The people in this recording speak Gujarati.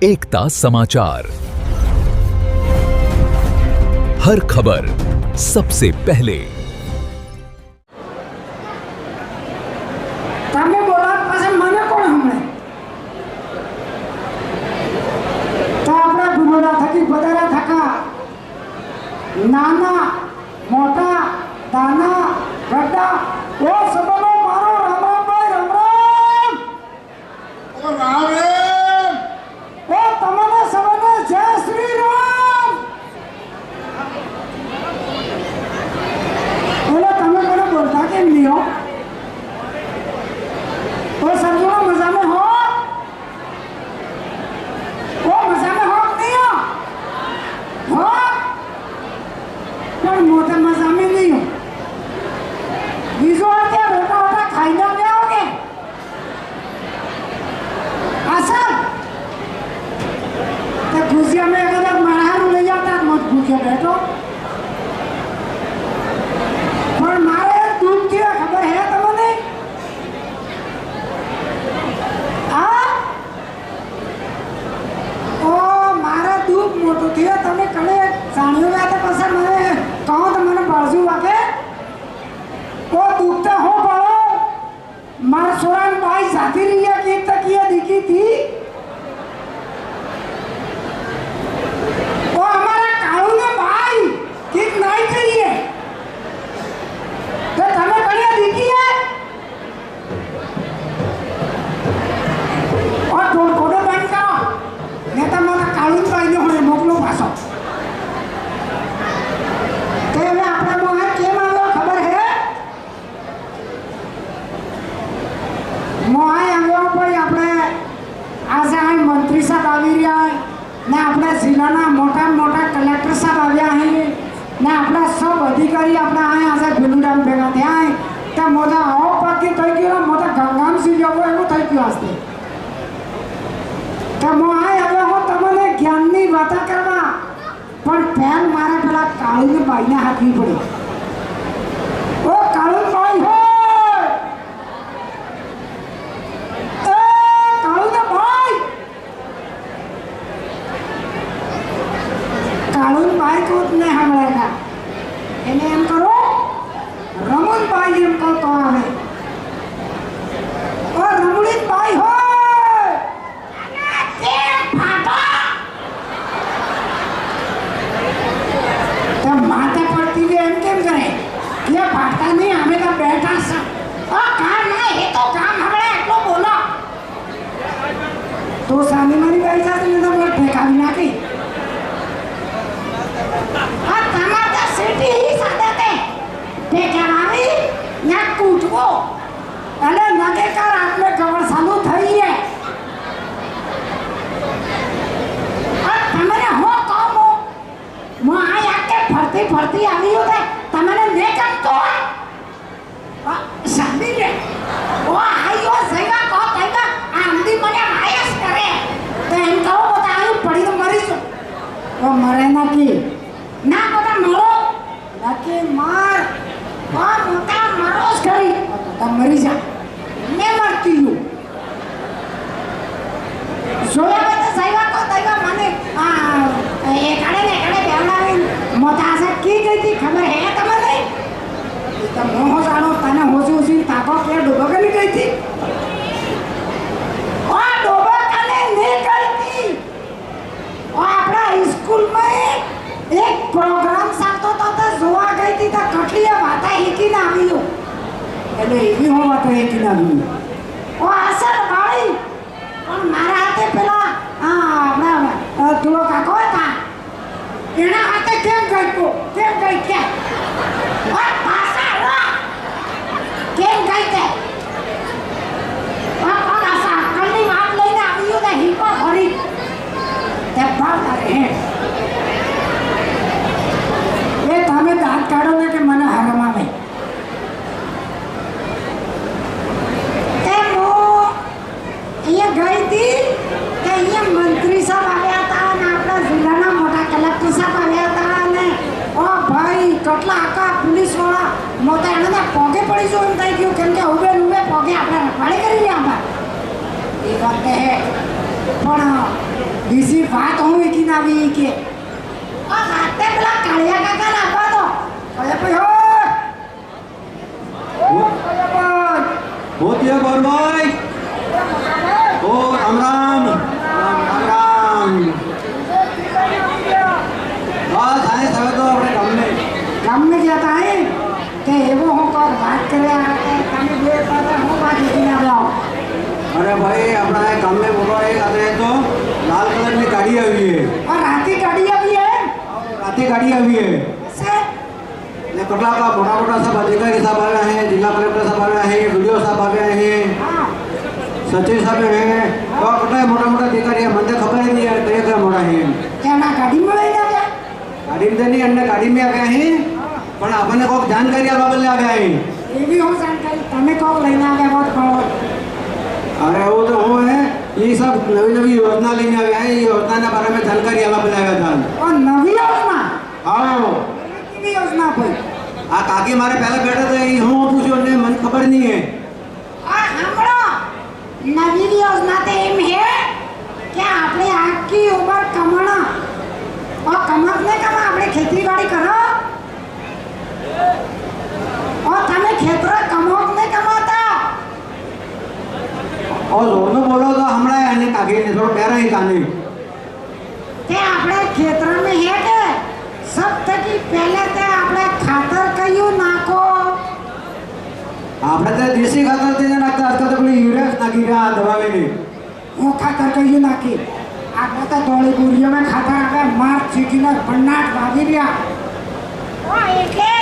एकता समाचार, हर खबर सबसे पहले। તમે બોલા પછી મને કોણ હમણે તો આપણા ગુરુડા થકી વધારે થકા નાના મોટા દાના ગड्ढा ઓ સબનો મારો રામ રામ ભાઈ રામ રામ ઓ રામ રામ ઓ તમને સબને જય શ્રી રામ ઓલો તમે મને બોલતા કેમ નહીં હો तो समझो मजा में हो वो मजा में हो नहीं हो पर मोटे मजा में नहीं हो बीजो आके रोटा रोटा खाइना में आओगे असल तो गुजिया में अगर मारा ले जाता मत भूखे बैठो पर मारे दूध की खबर है तुम्हें મોટું થયો તમે કને જાણ્યું વાત પછી મને કહો તો મને બાજુ વાગે ઓ દુખતા હો બાળો મારા સોરાન ભાઈ સાથી રહ્યા કે તકિયા દીકી थी ઓ અમારા કાળુ ને ભાઈ કે નહીં કહીએ તો તમે કને દીકીએ ઓ કોડો બંધ કરો ને તો મને કાળુ ભાઈ ને હું મોકલો પાછો તો હવે આપણે મોહે કેમ આવ્યો ખબર હે મોહે આવ્યો ભાઈ આપણે આજે આ મંત્રી સાહેબ આવી રહ્યા ને આપણે જિલ્લાના મોટા મોટા કલેક્ટર સાહેબ આવ્યા હે ને આપણા સબ અધિકારી આપણે આજે ભીલુડામ ભેગા થયા તો મોટા આવો પાકી થઈ ગયો મોટા ગંગામ સી જવો એવું થઈ ગયું હશે તો મોહે આવ્યો હું તમને જ્ઞાનની વાતો કરવા પણ પેન મારે પેલા કાળુને ભાઈને હાથવી પડી ઓ કાળુ ભાઈ હો એ કાળુને ભાઈ કાળુ ભાઈ કોત ને હમણાં એને એમ કરો રમણ ભાઈ એમ કહો તો આવે ઓ રમણી ભાઈ હો माता पड़ती है एम केम करे ये फाटता नहीं हमें तो बैठा सा ओ काम ना ये तो काम हमरे એટલો બોલો તો સામે મારી બેઠા તો મને મોર ઠેકાવી નાખી આ તમારા સિટી ही સાદતે ઠેકાવી ના કૂટવો અને નગે કર આપણે ગવર ચાલુ થઈ છે આ તમને હો કામો મો આ ફરતી ફરતી આવી હોતે તમને ને કરતો સાંભળી રે ઓ આયો સૈવા કો તૈવા આંધી મને માયસ કરે તો એમ કહો બોતા આયુ પડી તો મરી જો ઓ મરે નાકી ના બોતા મરો નાકી માર ઓ મોટા મરોસ કરી તો મરી જા ને મરતી હું જોયા બોતા સૈવા કો તૈવા મને એ કાડે બેવડાવી મોટા સે की गई थी खबर है तुम्हें तो मोह जानो तने होसी होसी ताको के डूबा के नहीं गई थी और डूबा कने नहीं गई थी और अपना स्कूल में एक प्रोग्राम साथो तो जोआ गई थी तो कटलिया बाता ही की ना आवी हो એટલે એવી હોવા તો એક ના આવી ઓ અસર ભાઈ પણ મારા હાથે પેલા આપણા તુલો કાકો હતા એના હાથે કેમ ગઈ કે ઓ પાસા રો કેમ ગઈ તે ઓ પાસા કલ્લી વાત લઈને આવ્યો ને હિપો ભરી તે બાપ રે એ તમે દાંત કાઢો ને કે મને હરમ આવે તે મો એ ગઈ હતી કે અહીંયા મંત્રી સાહેબ આવ્યા હતા અને આપણા જિલ્લાના મોટા કલેક્ટર સાહેબ આવ્યા હતા અને ઓ ભાઈ કેટલા આકા પોલીસ વાળા મોટા એને પોગે પડી જો એમ થઈ ગયું કેમ કે ઉભે પોગે આપણે રખવાડી કરી રહ્યા હતા એ વખતે પણ બીજી વાત હું વીકીને આવી કે આ રાતે પેલા કાળિયા કાકાને આપવા દો કયા ભાઈ होती भाई ओ राम राम राम राम बस आए सब तो अपने ગામ में જતા હે કે એવો હું કોક વાત કર્યા તમે બે પાછા હું વાત વીકીને આવ્યા अरे भाई अपना काम में बोलो एक आते हैं तो लाल कलर की गाड़ी आई है और राती गाड़ी આવી હે राती गाड़ी आई है से ने कटला का मोटा मोटा सब अधिकारी साहब आ गए हैं जिला कलेक्टर साहब आ गए हैं वीडियो साहब आ गए हैं હા सचिव साहब हैं और कटला मोटा मोटा अधिकारी है मंदिर खबर ही नहीं है तो क्या मोड़ा है તેના ગાડીમાં લઈને આવ્યા गाड़ी में नहीं अन्य गाड़ी में आ गए हैं पर अपने को जानकारी आप बदले आ गए हैं એવી હું જાણકારી તમે કોક લઈને આવ્યા હોત પણ अरे वो तो वो है ये सब नवी नवी योजना लेने आ गए हैं ये योजना के बारे में जानकारी आला बनाया था और नवी योजना आओ કેવી યોजना ભાઈ आ काकी मारे पहले बैठे थे ये हूँ पूछो ने मन खबर नहीं है આ સાંભળો નવી યોजना તો એમ હે કે આપણે આખી ઉંમર કમાણા और कमत ने कमा આપણે ખેતીવાડી કરો और તમે ખેતર કમોક ને કમાતા और जोर में बोलो तो हमारा अन्य काकी ने थोड़ा डरा ही काने તે આપણે ખેતર में હે કે सब थकी पहले ते આપણે ખાતર કયું નાખો आपने तो देसी खातर देने लगता है तो कोई यूरिया नाकी का दवा लेने હું ખાતર કયું નાખી આપણે તો ધોળી ગુરીઓમાં ખાતર આવે માર ચીકીને ભંડાટ વાવી રહ્યા એટલે